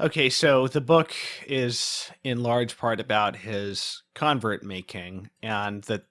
Okay, so the book is in large part about his convert making, and the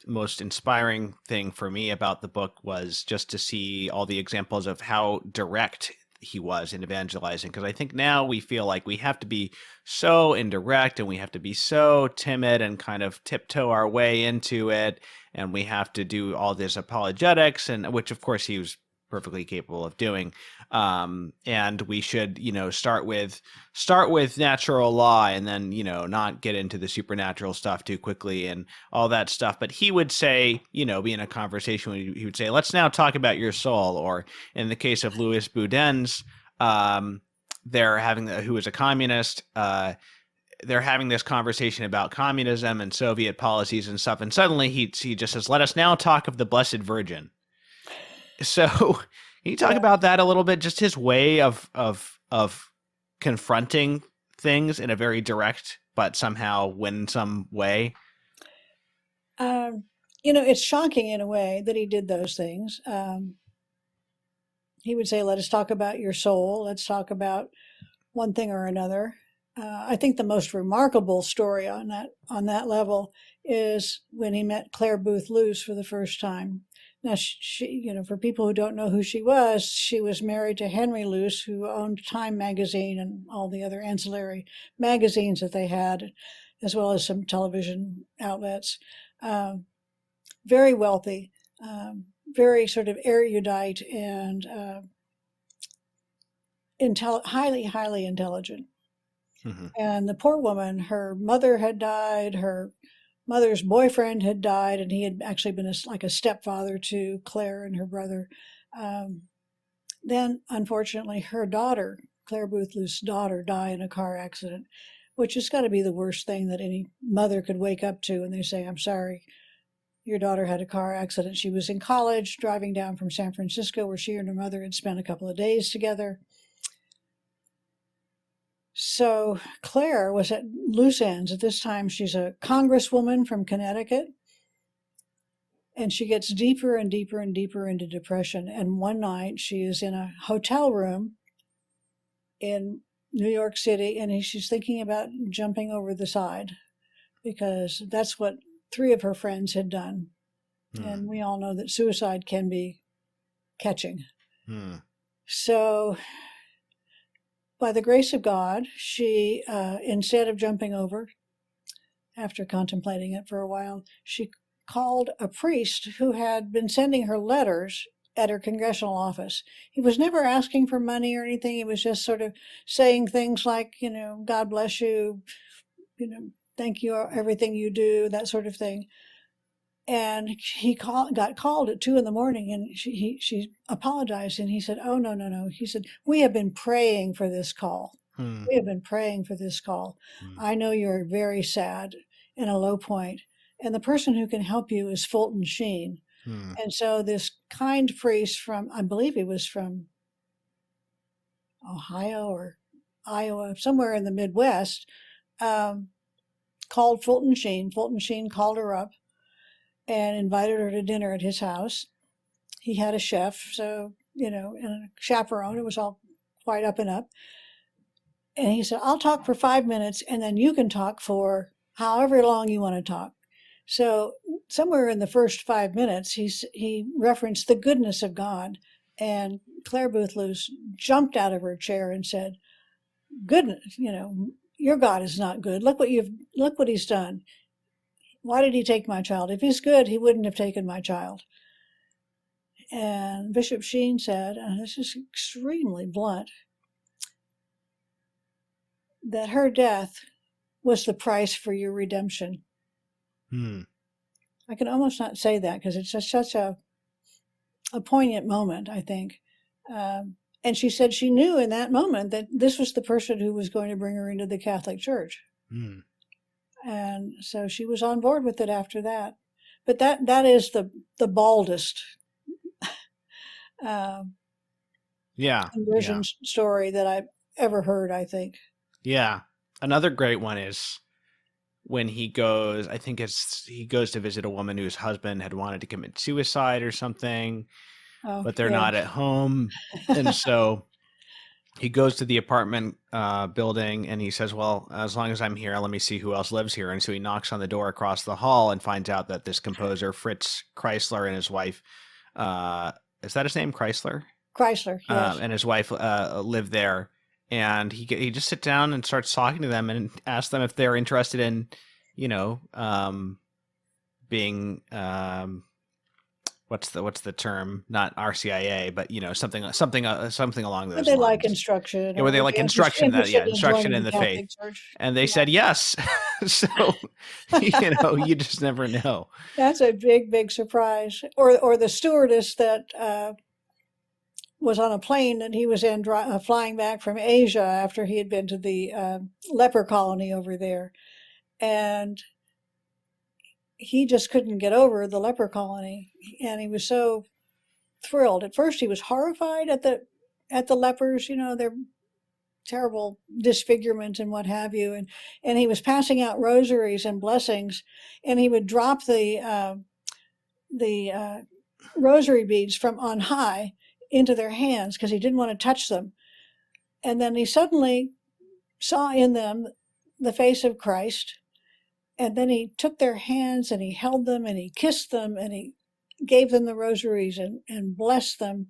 most inspiring thing for me about the book was just to see all the examples of how direct he was in evangelizing. Because I think now we feel like we have to be so indirect and we have to be so timid and kind of tiptoe our way into it, and we have to do all this apologetics, and which of course he was perfectly capable of doing. And we should, start with natural law and then, not get into the supernatural stuff too quickly and all that stuff. But he would say, be in a conversation, he would say, let's now talk about your soul. Or in the case of Louis Boudin's, they're having, who was a communist, they're having this conversation about communism and Soviet policies and stuff. And suddenly he just says, let us now talk of the Blessed Virgin. So can you talk Yeah. about that a little bit? Just his way of confronting things in a very direct but somehow winsome way. Um, it's shocking in a way that he did those things. He would say, "Let us talk about your soul. Let's talk about one thing or another." I think the most remarkable story on that level is when he met Clare Boothe Luce for the first time. Now, for people who don't know who she was married to Henry Luce, who owned Time magazine and all the other ancillary magazines that they had, as well as some television outlets. Um, Very wealthy, very sort of erudite and highly, highly intelligent. Mm-hmm. And the poor woman, her mother had died, her mother's boyfriend had died, and he had actually been like a stepfather to Claire and her brother. Um, then, unfortunately, her daughter, Clare Boothe Luce's daughter, died in a car accident, which has got to be the worst thing that any mother could wake up to. And they say, "I'm sorry, your daughter had a car accident." She was in college, driving down from San Francisco, where she and her mother had spent a couple of days together. So Claire was at loose ends. At this time, she's a congresswoman from Connecticut, and she gets deeper and deeper and deeper into depression. And one night, she is in a hotel room in New York City, and she's thinking about jumping over the side because that's what three of her friends had done. Mm. And we all know that suicide can be catching. Mm. So, by the grace of God, she, instead of jumping over, after contemplating it for a while, she called a priest who had been sending her letters at her congressional office. He was never asking for money or anything. He was just sort of saying things like, "God bless you, thank you for everything you do," that sort of thing. And he got called at 2 in the morning, and she apologized, and he said, "Oh, no, no, no." He said, "We have been praying for this call. Mm. We have been praying for this call. Mm. I know you're very sad in a low point, and the person who can help you is Fulton Sheen." Mm. And so this kind priest from, I believe he was from Ohio or Iowa, somewhere in the Midwest, um, called Fulton Sheen. Fulton Sheen called her up and invited her to dinner at his house. He had a chef, so, and a chaperone. It was all quite up and up. And he said, "I'll talk for 5 minutes, and then you can talk for however long you want to talk." So somewhere in the first 5 minutes, he referenced the goodness of God. And Clare Boothe Luce jumped out of her chair and said, "Goodness, your God is not good. Look what he's done. Why did he take my child? If he's good, he wouldn't have taken my child." And Bishop Sheen said, and this is extremely blunt, that her death was the price for your redemption. Mm. I can almost not say that because it's just such a poignant moment, I think. And she said she knew in that moment that this was the person who was going to bring her into the Catholic Church. Mm. And so she was on board with it after that. But that is the baldest uh, Yeah. conversion Yeah. story that I've ever heard, I think. Yeah. Another great one is when he goes to visit a woman whose husband had wanted to commit suicide or something, Oh, but they're yeah. not at home. And so he goes to the apartment building and he says, well, as long as I'm here, let me see who else lives here. And so he knocks on the door across the hall and finds out that this composer, Fritz Kreisler, and his wife, uh, is that his name, Kreisler? Chrysler, yes. And his wife live there. And he just sits down and starts talking to them and asks them if they're interested in, you know, being what's the term? Not RCIA, but something along Would those they like lines. instruction, Yeah, were or they would like be instruction that interested in instruction joining in the the faith? Catholic Church? And they Yeah, said yes. So you just never know. that's a big, big surprise. Or the stewardess that was on a plane that he was in, flying back from Asia after he had been to the leper colony over there, and he just couldn't get over the leper colony, and he was so thrilled. At first, he was horrified at the lepers, their terrible disfigurement and what have you, and he was passing out rosaries and blessings, and he would drop the rosary beads from on high into their hands because he didn't want to touch them. And then he suddenly saw in them the face of Christ. And then he took their hands and he held them and he kissed them and he gave them the rosaries and blessed them.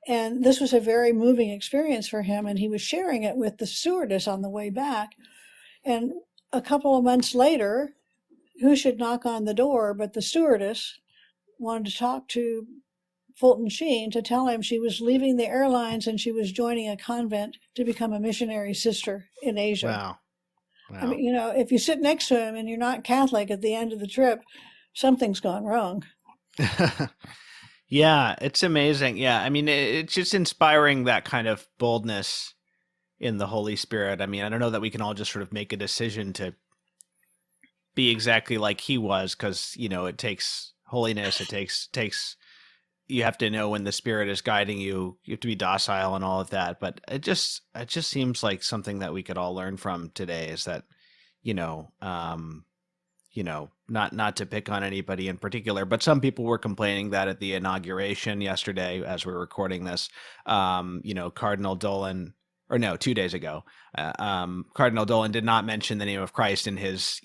And this was a very moving experience for him. And he was sharing it with the stewardess on the way back. And a couple of months later, who should knock on the door but the stewardess wanted to talk to Fulton Sheen to tell him she was leaving the airlines and she was joining a convent to become a missionary sister in Asia. Wow. I Wow. mean, if you sit next to him and you're not Catholic at the end of the trip, something's gone wrong. Yeah, it's amazing. Yeah, I mean, it's just inspiring, that kind of boldness in the Holy Spirit. I mean, I don't know that we can all just sort of make a decision to be exactly like he was, because it takes holiness. It takes you have to know when the Spirit is guiding you. You have to be docile and all of that. But it just seems like something that we could all learn from today, is that you know um not to pick on anybody in particular, but some people were complaining that at the inauguration yesterday, as we're recording this, Cardinal Dolan, or no, 2 days ago, Cardinal Dolan did not mention the name of Christ in his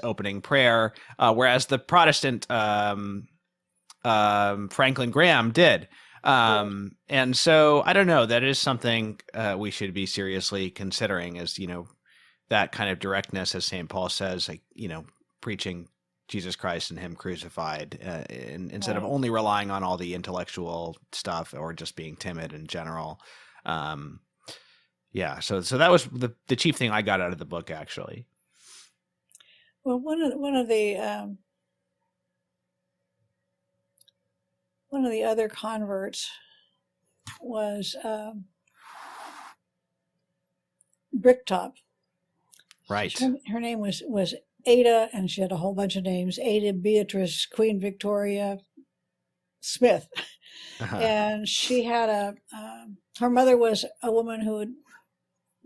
opening prayer, whereas the Protestant Franklin Graham did. Yes. And so I don't know. That is something we should be seriously considering, as that kind of directness, as St. Paul says, like, preaching Jesus Christ and him crucified, instead of Right. only relying on all the intellectual stuff or just being timid in general. Um, yeah. So that was the chief thing I got out of the book, actually. Well, one of the other converts was Bricktop. Right. Her name was Ada, and she had a whole bunch of names: Ada, Beatrice, Queen Victoria, Smith. Uh-huh. And she had her mother was a woman who had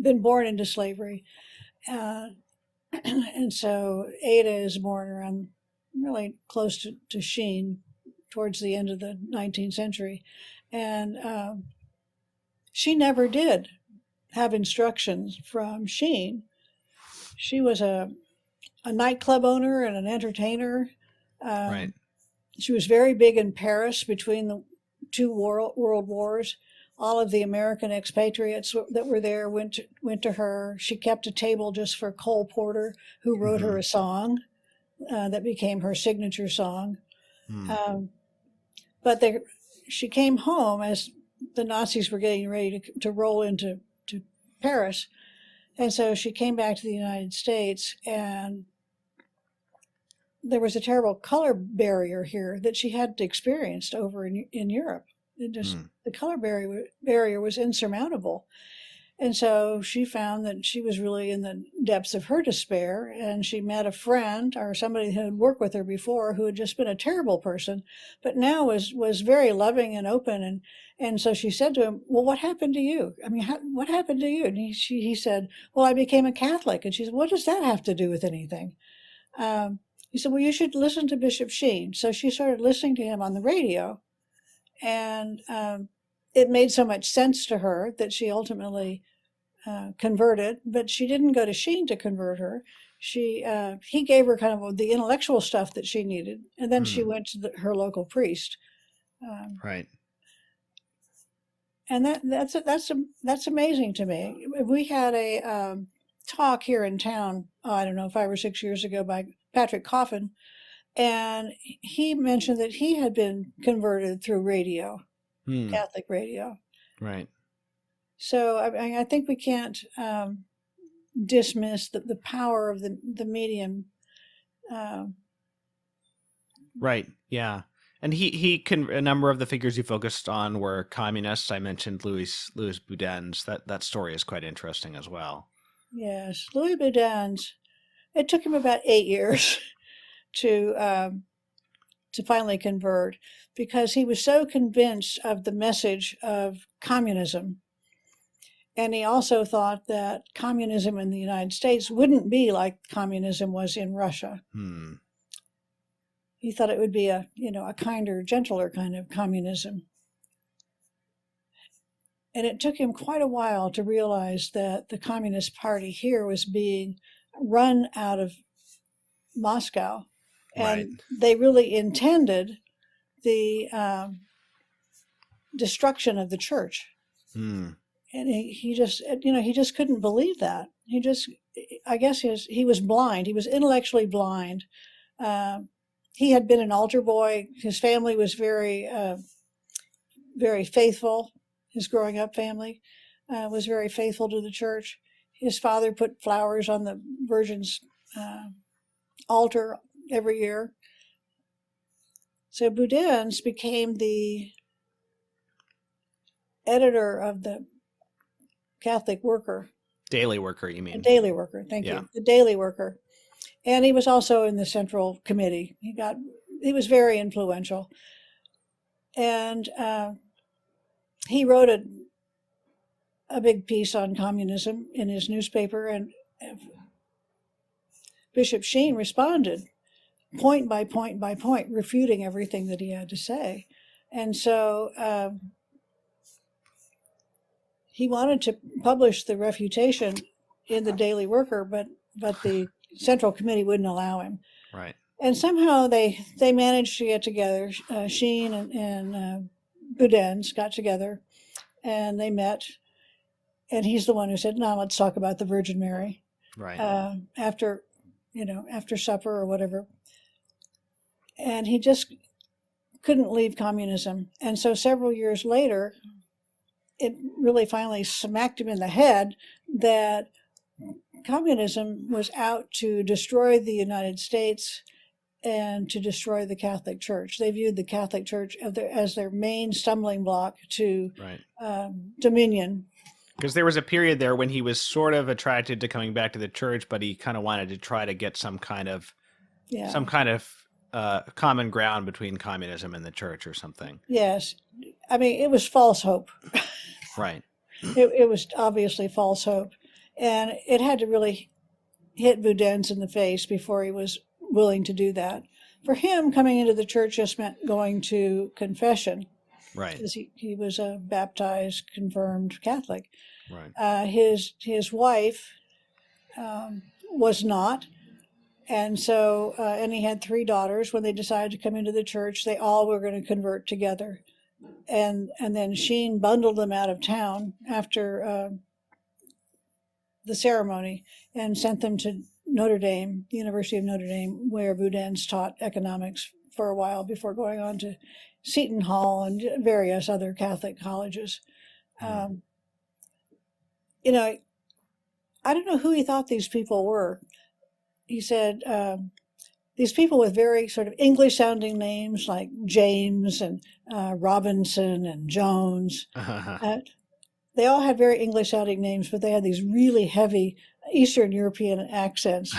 been born into slavery. Uh, and so Ada is born around really close to Sheen towards the end of the 19th century. And she never did have instructions from Sheen. She was a nightclub owner and an entertainer. Right. She was very big in Paris between the two world wars. All of the American expatriates that were there went to her. She kept a table just for Cole Porter, who wrote her Mm-hmm. a song that became her signature song. Mm. Um, but she came home as the Nazis were getting ready to roll into Paris. And so she came back to the United States, and there was a terrible color barrier here that she hadn't experienced over in Europe. Mm. The color barrier was insurmountable. And so she found that she was really in the depths of her despair, and she met a friend or somebody who had worked with her before, who had just been a terrible person, but now was very loving and open. And so she said to him, "Well, what happened to you? I mean, what happened to you?" And he said, "Well, I became a Catholic." And she said, "What does that have to do with anything?" He said, "Well, you should listen to Bishop Sheen." So she started listening to him on the radio, and it made so much sense to her that she ultimately converted, but she didn't go to Sheen to convert her. He gave her kind of the intellectual stuff that she needed, and then she went to her local priest. Right. And that's amazing to me. We had a talk here in town, I don't know, 5 or 6 years ago by Patrick Coffin, and he mentioned that he had been converted through radio, Catholic radio. Right. So I think we can't dismiss the power of the medium. Right. Yeah. And a number of the figures he focused on were communists. I mentioned Louis Boudin's. That story is quite interesting as well. Yes, Louis Boudin's. It took him about 8 years to finally convert, because he was so convinced of the message of communism. And he also thought that communism in the United States wouldn't be like communism was in Russia. He thought it would be a kinder, gentler kind of communism. And it took him quite a while to realize that the Communist Party here was being run out of Moscow. And they really intended the destruction of the church. And he just couldn't believe that. I guess he was blind. He was intellectually blind. He had been an altar boy. His family was very, very faithful. His growing up family was very faithful to the church. His father put flowers on the Virgin's altar every year. So Boudin's became the editor of the Catholic Worker. Daily Worker, you mean? Daily Worker, thank you. The Daily Worker. And he was also in the Central Committee. He was very influential. And he wrote a big piece on communism in his newspaper, and Bishop Sheen responded point by point by point, refuting everything that he had to say. And so he wanted to publish the refutation in the Daily Worker, but the Central Committee wouldn't allow him. Right. And somehow they managed to get together. Sheen and Boudin's got together, and they met. And he's the one who said, "No, let's talk about the Virgin Mary." Right. After supper or whatever. And he just couldn't leave communism. And so several years later, it really finally smacked him in the head that communism was out to destroy the United States and to destroy the Catholic Church. They viewed the Catholic Church as their main stumbling block to dominion. Because there was a period there when he was sort of attracted to coming back to the church, but he kind of wanted to try to get some kind of common ground between communism and the church or something. Yes. I mean, it was false hope. Right. It was obviously false hope. And it had to really hit Boudin's in the face before he was willing to do that. For him, coming into the church just meant going to confession. Right. Because he was a baptized, confirmed Catholic. Right. His wife was not. And so, and he had 3 daughters. When they decided to come into the church, they all were going to convert together. And then Sheen bundled them out of town after the ceremony and sent them to Notre Dame, the University of Notre Dame, where Boudin's taught economics for a while before going on to Seton Hall and various other Catholic colleges. I don't know who he thought these people were. He said these people with very sort of English-sounding names like James and Robinson and Jones. They all had very English-sounding names, but they had these really heavy Eastern European accents,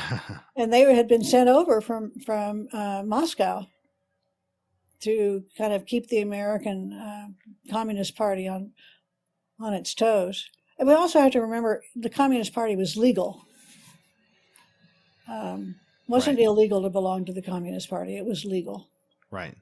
and they had been sent over from Moscow to kind of keep the American Communist Party on its toes. And we also have to remember the Communist Party was legal. Wasn't illegal to belong to the Communist Party. It was legal. Right.